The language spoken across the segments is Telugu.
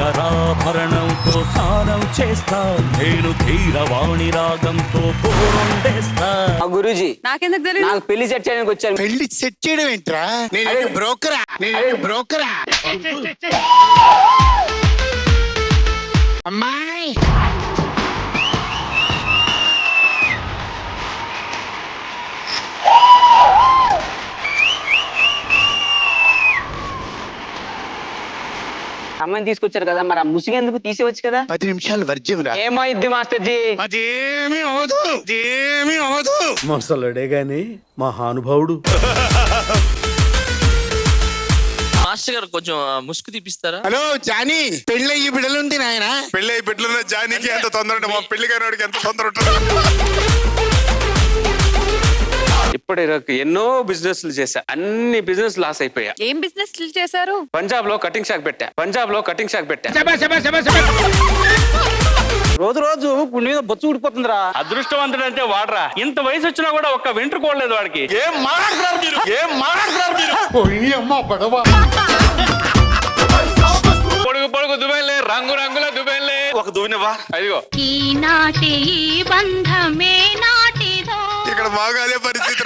శంకరాభరణంతో స్నానం చేస్తా, నేను ధీరవాణి రాగంతో పోరుండేస్తా. గురూజీ నాకెందుకు తెలియదు? నాకు పెళ్లి సెట్ చేయడానికి వచ్చాను. పెళ్లి సెట్ చేయడం ఏంట్రా? నేను బ్రోకరా అమ్మాయి. అమ్మాయిని తీసుకొచ్చారు కదా, మరి ఆ ముసిగేందుకు తీసేవచ్చు కదా. 10 నిమిషాలు వర్జ్యంరా. ఏమైద్ది మాస్టర్ జీ? అదేమీ అవదు. మొసలుడే గాని మహానుభావుడు. మాస్టర్ గారు కొంచెం ముసుగు తీపిస్తారా? హలో జానీ, పెళ్ళయ్యి బిడ్డలుంది నాయన. పెళ్ళి బిడ్డలున్న జానీకి ఎంత తొందర ఉంటుంది, మా పెళ్లి గారికి ఎంత తొందర ఉంటుంది. ఇప్పటి ఎన్నో బిజినెస్లు చేశా, అన్ని బిజినెస్ లాస్ అయిపోయా. ఏం బిజినెస్ చేశారు? పంజాబ్ లో కటింగ్ షాప్ పెట్టా. రోజు గుండె మీద బొచ్చు ఊడిపోతుందిరా. అదృష్టవంతుడు అంటే వాడరా, ఇంత వయసు వచ్చినా కూడా ఒక్క వెంట్రుకోలేదు వాడికి. ఏం మాట్లాడుతున్నారు మీరు? పొడుగు దుబైలే, రంగు రంగుల దుబైలే. ఒక దువ్వెనవా? అదిగో ఈనాటి ఈ బంధమే నాటిదో. ఇక్కడ బాగా అదే పరిస్థితి.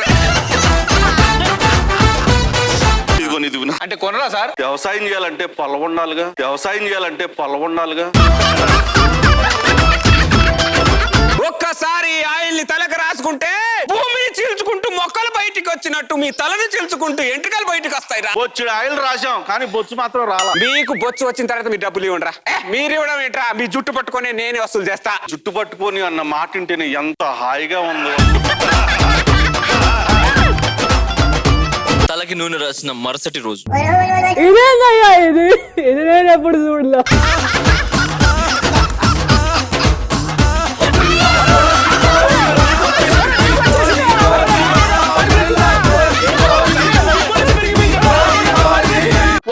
ఇదిగో నీ దువ్వెన. అంటే కొనరా సార్? వ్యవసాయం చేయాలంటే పొలం ఉండాలిగా. ఒక్కసారి ఆయిల్ ని తలకు రాసుకుంటే భూమిని చీల్చుకుంటూ మొక్కలు బయటికి వచ్చినట్టు మీ తలని చీల్చుకుంటూ ఎంట్రుకలు బయటికి వస్తాయి. బొచ్చుడు ఆయిల్ రాసాం కానీ బొచ్చు మాత్రం రాలా. మీకు బొచ్చు వచ్చిన తర్వాత మీ డబ్బులు ఇవ్వండిరా. మీరు ఇవ్వడం ఏంట్రా? మీ జుట్టు పట్టుకొని నేనే వసూలు చేస్తా. జుట్టు పట్టుకొని అన్న మాట వింటేనే ఎంత హాయిగా ఉందో. తలకి నూనె రాసిన మరుసటి రోజు ఎప్పుడు చూడలే.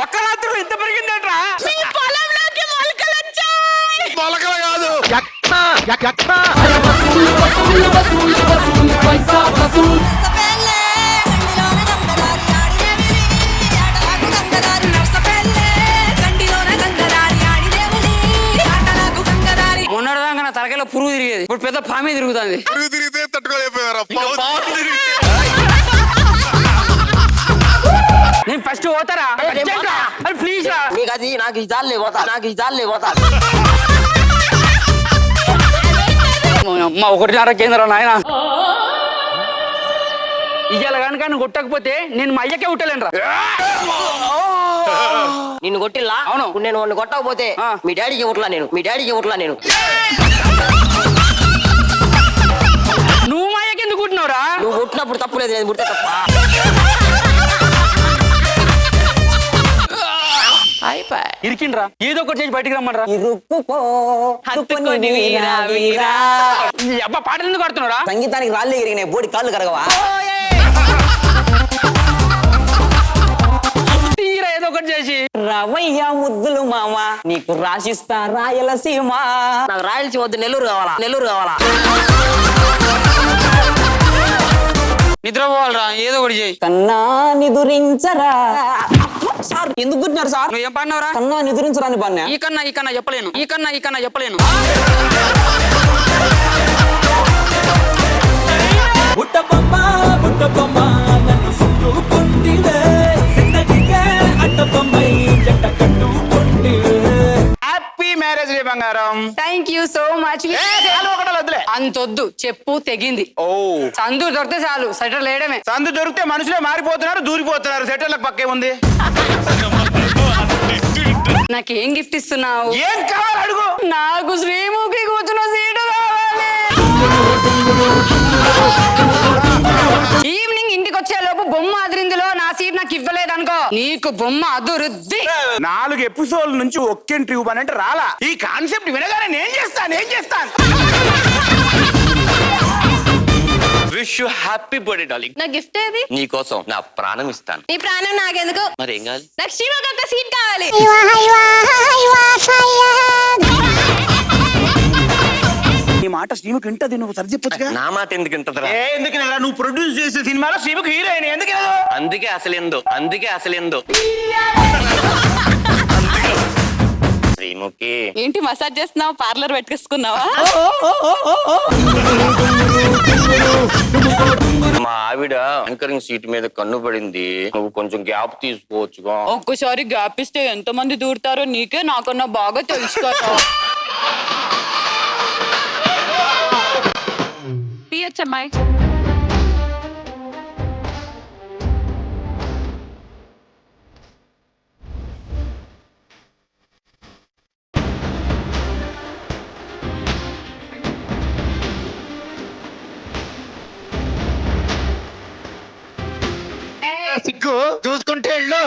ఒక్క రాత్రిలో ఇంత పెరిగిందేంట్రా? మొలకలు కాదు. మొన్నటిదాకా నా తలకాయలో పురుగు తిరిగేది, ఇప్పుడు పెద్ద పామే తిరుగుతుంది. పురుగు తిరిగితే తట్టుకోలేకపోయారా? నేను ఫస్ట్ పోతారా ప్లీజ్ రా. అది నాకు ఈ జాలే పోతా. అమ్మ 1.5 కేంద్రం నాయన. ఇవాళ కనుక నువ్వు కొట్టకపోతే నేను మా అయ్యకే ఉట్టలేనురా. నిన్ను కొట్టిల్లా? అవును. నేను వాడిని కొట్టకపోతే మీ డాడీకి ఉట్లా నేను. నువ్వు మా అయ్యకి ఎందుకు కుట్టినవురా? నువ్వు కొట్టినప్పుడు తప్పులేదు, నేను పుడితే తప్ప. ఇరికిండ్రా, ఏదో ఒకటి చేసి బయటికి రమ్మనరా. అబ్బా పాటలు ఎందుకు కడుతున్నారా? సంగీతానికి రాళ్ళు ఎగిరిగినాయి, బోడి కాళ్ళు కరగవా? తీరా ఏదో ఒకటి చేసి. రవయ్య ముద్దులు మామ, నీకు రాసిస్తా రాయలసీమ. నాకు రాయలసీమ వద్దు, నెల్లూరు కావాలా. నిద్రపోవాలరా, ఏదో ఒకటి చేయి. కన్నా నిదురించరా. సార్ ఎందుకు గుర్తున్నారు సార్? నువ్వు ఏం పాడినవరా? కన్నా నిదురించరా అని పాడినా. ఈ కన్నా చెప్పలేను. హ్యాపీ మ్యారేజ్ డే బంగారం. Thank you so much. అంతొద్దు, చెప్పు తెగింది. ఓ సందు దొరికితే చాలు, సెటర్ లేయడమే. సందు దొరికితే మనుషులే మారిపోతున్నారు, దూరిపోతున్నారు. సెటర్లకు పక్కే ఉంది. నాకేం గిఫ్ట్ ఇస్తున్నావు? ఏం కావాలి అడుగు. నాకు శ్రీముఖి కూర్చున్న సీటు కావాలి. ఈవినింగ్ ఇంటికి వచ్చే లోపు బొమ్మ అదిరిందిలో నా సీట్ నాకు ఇవ్వలేదనుకో, నీకు బొమ్మ అదురుద్ది. 4 ఎపిసోడ్ల నుంచి ఒక్కేం ట్యూబ్ అని అంటే రాలా. ఈ కాన్సెప్ట్ వినగానే నేను చేస్తాను. Wish you happy birthday darling. నా గిఫ్ట్ ఏది? నీ కోసం నా ప్రాణం ఇస్తాను. నీ ప్రాణం నాకెందుకు? మరి ఏం కావాలి? నాకు శ్రీముఖి ఒక సీట్ కావాలి. ఈ మాట శ్రీముఖి వింటది, నువ్వు సరి చెప్పొచ్చుగా. నా మాట ఎందుకు ఇంతరా? ఎందుకు నువ్వు ప్రొడ్యూస్ చేసే సినిమాలో శ్రీముఖి హీరోయిన్ ఎందుకు? అందుకే అసలు ఎందు శ్రీముఖి ఏంటి మసాజ్ చేస్తున్నావు? పార్లర్ పెట్టుకున్నావా? మా ఆవిడ యాంకరింగ్ సీట్ మీద కన్ను పడింది, నువ్వు కొంచెం గ్యాప్ తీసుకోవచ్చుగా. ఒక్కసారి గ్యాప్ ఇస్తే ఎంత మంది దూరుతారో నీకే నాకన్నా బాగా తెలుసు కదా. తీయచ్చమ్మాయి. సిగ్గు చూసుకుంటే వెళ్ళు.